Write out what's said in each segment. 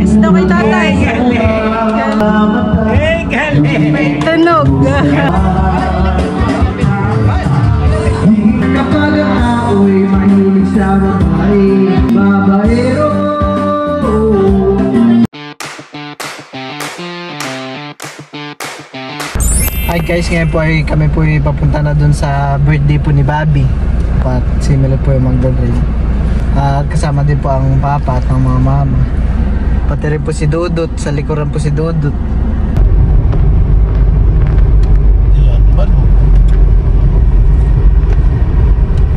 Isda kay tatay. May tunog. Kapag ako'y mahilig sa babaero. Hi guys, ngayon po ay kami po ay papunta na dun sa birthday po ni Bobby. At similar po yung magdadrive. At kasama din po ang papa at ang mga mama. Pati rin po si Dudut, sa likuran po si Dudut.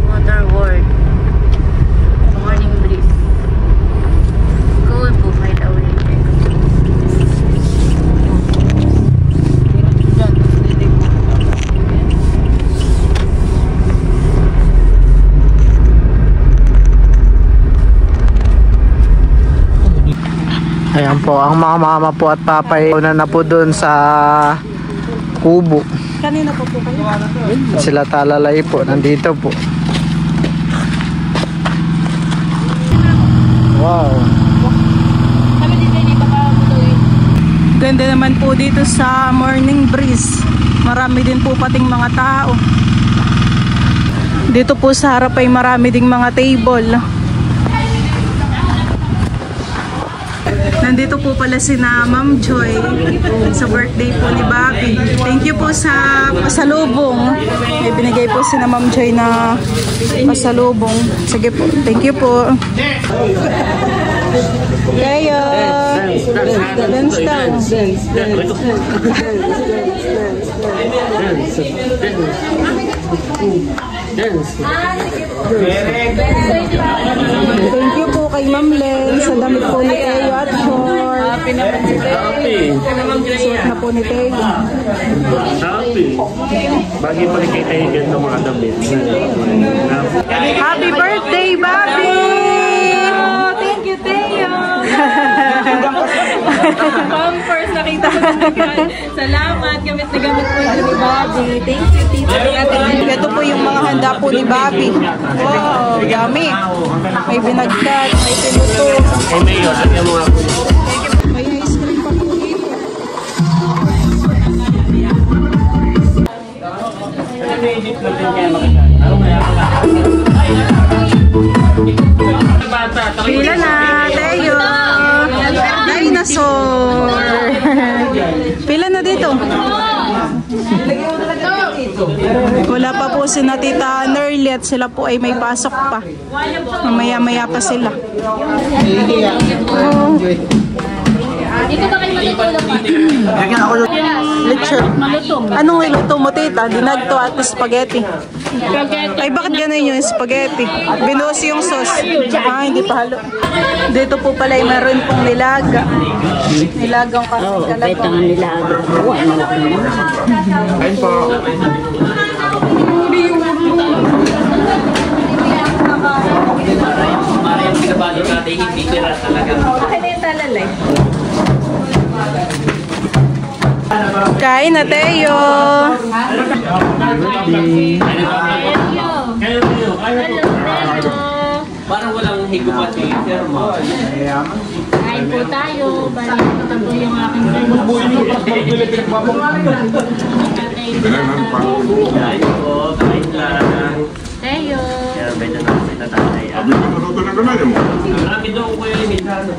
Water world. Morning breeze. Cool po, by the way. Ayan po, ang mga mama po at papa ay una na po dun sa kubo. Kanina po po kayo? Sila talalay po, nandito po. Wow. Ganda naman po dito sa morning breeze. Marami din po pating mga tao. Dito po sa harap ay marami ding mga table. Nandito po pala si na Ma'am Joy sa birthday po ni Bobby. Thank you po sa pasalubong. May binigay po si na Ma'am Joy na pasalubong. Sige po. Thank you po. Kaya dance daw. Thank you po kay Ma'am Len sa damit po ni Teo at short. Happy naman si Teo. Suot na po ni Teo. Happy. Bagi pa rin kay Teo ganito mga damit. Happy birthday, Bobby! Thank you, Teo! Pampers, nakita ko na. Salamat, gamit na gamit po ni Bobby. Thank you, Tito. Ito po yung mga handa po ni Bobby. Wow, yummy. May binagkat, may pinuto. Eh, Mayor, lagyan mo nga po. May ice cream pa po dito. Pila na, Teo. Dinosaur. Pila na dito. Wala pa po si na Tita Nerly at sila po ay may pasok pa. Mamaya-maya pa sila. Dito ba kayo matutulog pa? Lechon. Anong niluto mo, Tita? Dinagto at spaghetti. Ay, bakit ganun yung spaghetti? Binuhos yung sauce. Ah, hindi pa halo. Dito po pala ay meron pong nilaga. Nilagang kasing kalabaw. Ang nilaga. Kain po. Kain na, Teo. Parang walang higupat eh. Kain po tayo. Balik po tayo yung aking ganyan. Kain po, kain lang. Tayo. Kaya medyo natin na tatay. Marami doon ko yung limitado.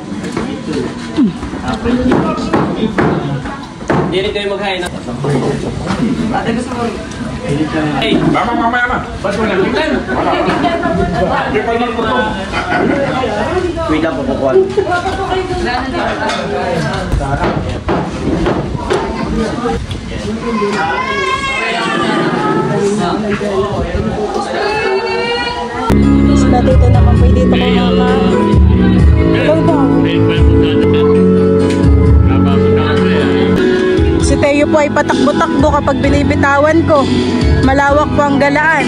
Hindi rin kayo maghain. Ate, gusto mo? Hey! Mama, mamaya na! Ba't mo nalitan? Wait lang po po. Sila dito naman po dito kay Mama. Ikaw daw. Si Teo po ay patakbo-takbo kapag binibitawan ko. Malawak po ang galaan.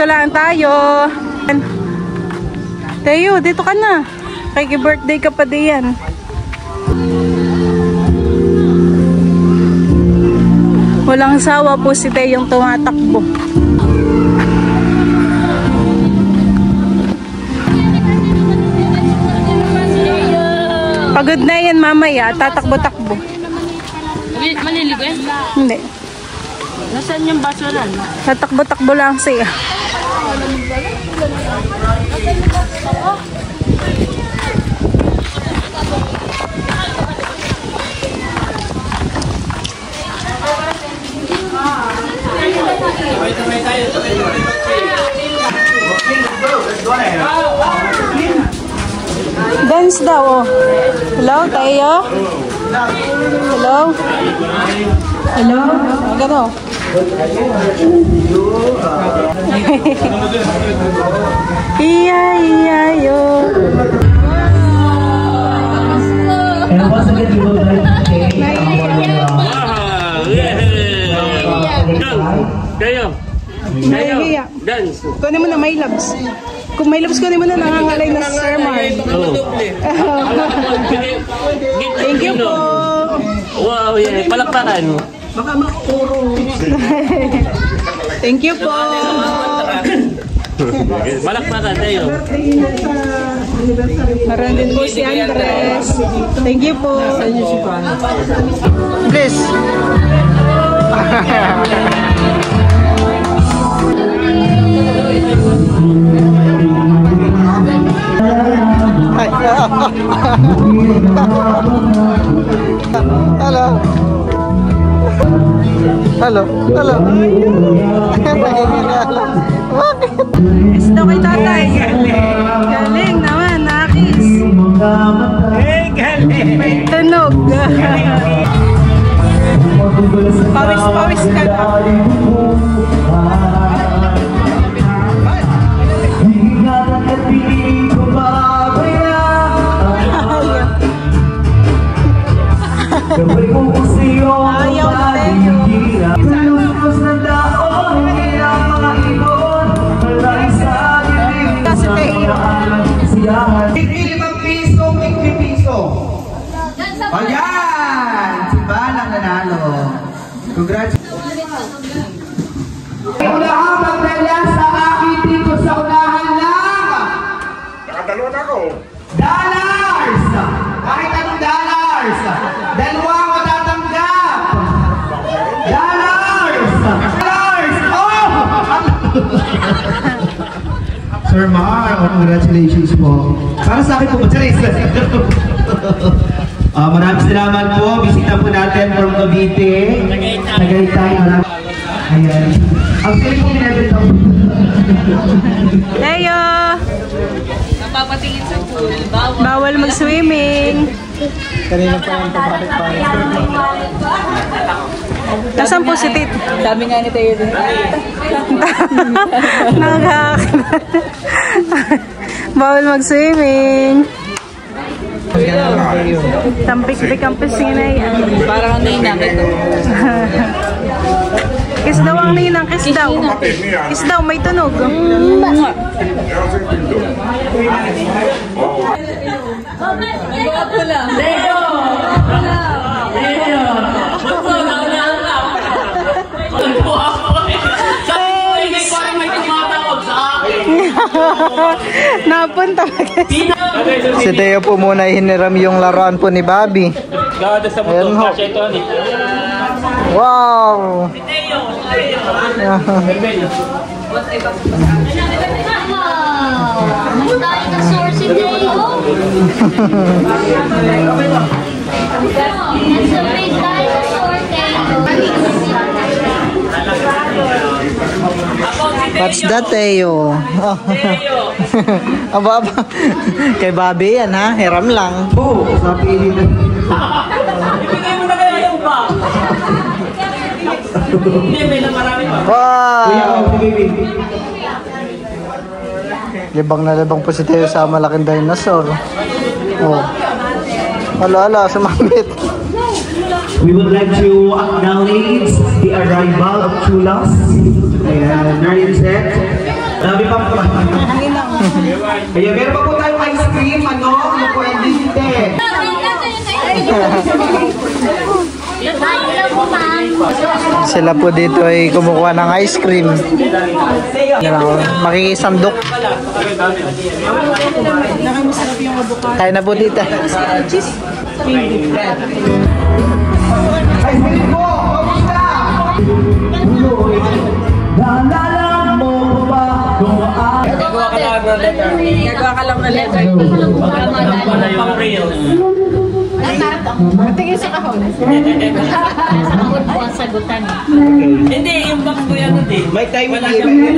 lang tayo. Teo, dito ka na. Kay birthday ka pa diyan. Walang sawa po si Teo yung tumatakbo. Pagod na yan mamaya, tatakbo-takbo. Maliligo yan? Hindi. Nasaan yung basuran? Tatakbo-takbo lang siya. Dance daw, oh. Hello, Tayo? Hello? Hello? Gano? Iya, yo. And once again, we would like to thank Kayo. Nahihiya. Dance. Kunin mo na, may loves. Kung may loves, kunin mo na, nangangalay na Sir Mark. Thank you po. Wow, yeah. Palakpakan. Thank you po. Palakpakan tayo. Meron din po si Andres. Thank you po. Please. Ay. Hello. Hello. Hello. Ito kay tatay. Galing naman, nakis. May tunog. Pawis-pawis ka na. Ayaw na tayo. Kasi tayo. piso. Ayan! Si Balang nanalo. Congratulations. Unahan magdala sa akin dito sa unahan lang. Nakadalo na ako. Dollars! Kahit anong dollars! Dalawa ko tatanggap! Dollars! Dollars! Oh! Sir Mar, congratulations po. Para sa akin po, Charis. Maraming salamat po. Bisita po natin from Cavite. Tagaytay. Ayan. Ang sili po pinabit ako. Tayo! Napapatingin sa pool. Bawal mag-swimming. Kanina pa yung pabalik-balik. Nasaan po si Tito? Sabi nga ni Tayo din. Bawal mag-swimming. Tampik-pik ang piscina yan. Parang nainang ito. Kiss daw ang ninang, kiss daw. Kiss daw, may tunog. Napunta. Si Teo po muna hiniram yung laruan po ni Bobby. Ayan ho. Wow! Dinosaur si Tayo. That's a big dinosaur, Tayo. What's that, Teo? Aba, kay Bobby yan ha, hiram lang. Po, sabi nila. Ibigay mo na kaya yung ba? Hindi, may na marami pa. Wow! Libang na libang po si Teo sa malaking dinosaur. Oh. Ala, sumamit. We would like to acknowledge the arrival of Chulas. Ayan, very set. Marami pa po. Kaya meron pa po tayong ice cream, ano? Ano po yung dinte? Sila po dito ay kumukuha ng ice cream. Makikisandok. Kaya na po dito. Ice cream po! Kamusta? Naalala mo ba kung Gagawa ka lang ng letter. Gagawa ka lang na letter. Pang real. Tingin sa kahon. Sa kahon po ang sagutan. Hindi, yung box ko yan hindi. may time Wala limit?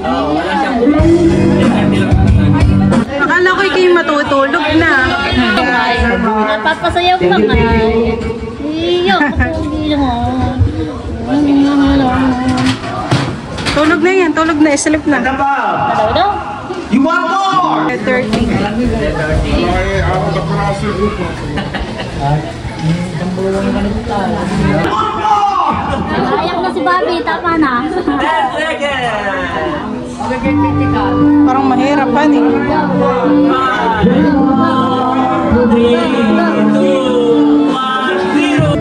Oo, wala siyang Akala ko kayo matutulog na. Napapasayaw ka nga. Iyo, Tulog na yan, tulog na, sleep na. Ano ba? daw? You want more? 30. Ayak na si Bobby, tapa na. 10 seconds! Parang mahirap pa eh. 5, 4, 3, 2, 1, 0.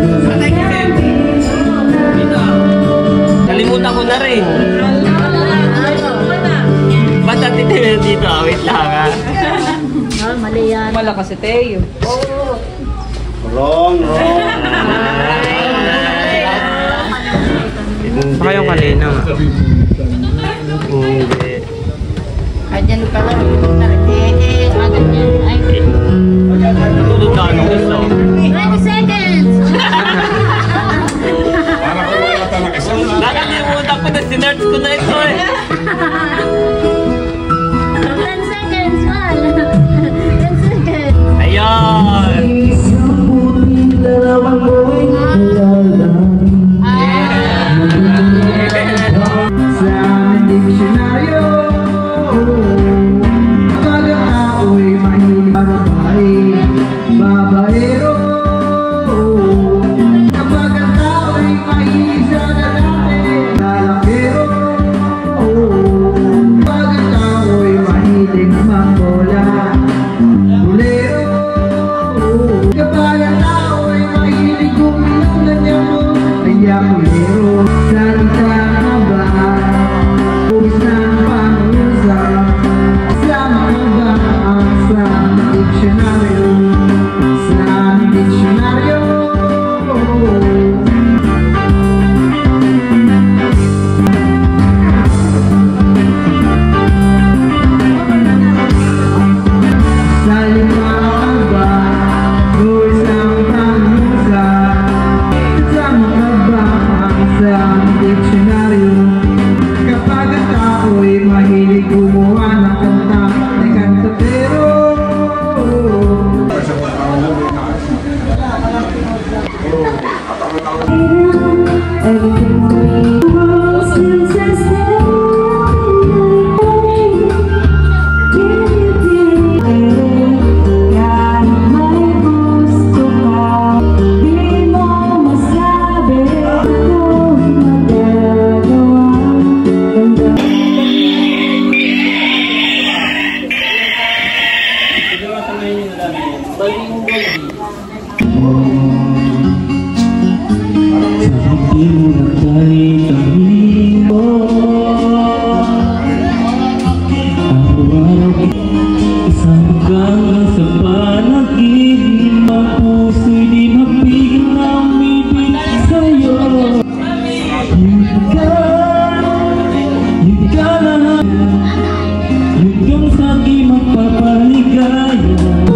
Kalimutan ko na rin. Ba't natin dito? Wait lang ha. Oh, mali yan. Malakas si Teo. Wrong. Baka yung kanina. Ayan ka lang. Agad yan. Ay, Tulog ka ano gusto. 20 seconds! Nakalimutan ko na, sinerch ko na ito eh. 10 seconds, man. 10 seconds. Ayun!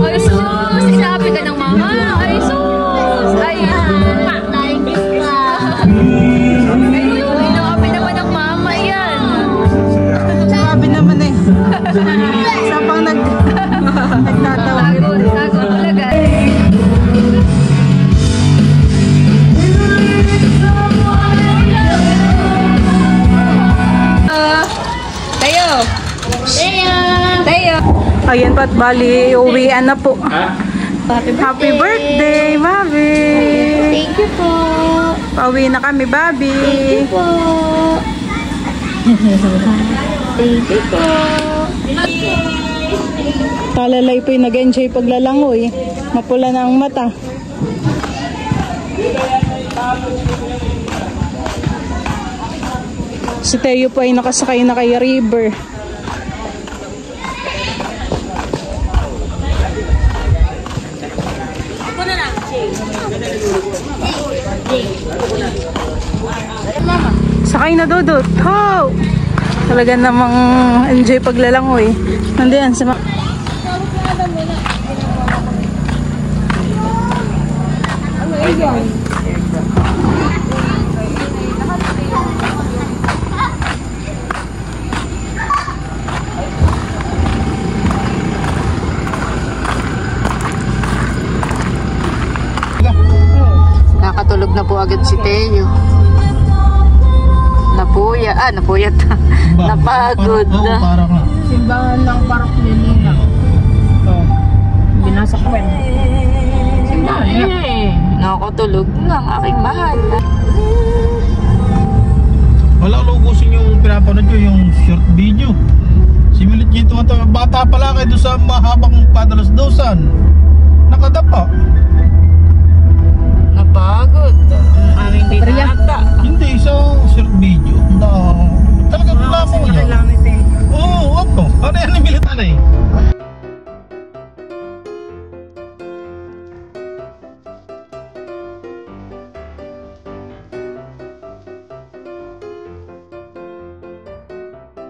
Ay, sus! Sinabi ka ng mama. Ay, sus! Ay, patayin ka. Inabi naman ng mama yan. Sabi naman eh. Isa pang nagtatawa. Tago talaga. Teo! Teo! Ayan pat bali, uwian na po. Happy birthday, Bobby! Thank you po. Pauwi na kami, Bobby. Thank you po. Thank you po. Talalay po yung nag-enjoy paglalangoy. Mapula na ang mata. Si Teo po ay nakasakay na kay River. Sakay na Dudut. Ho! Talaga namang enjoy paglalangoy. Nandiyan si nakatulog na po agad si Teo. Napuyat na. Napagod na. Simbahan lang parang Lenina. Binasakwen. Simbahan na. Nakatulog na ang aking mahal. Wala lugusin yung pinapanood ko, yung short video. Simulit nyo ito, bata pala kayo doon sa mahaba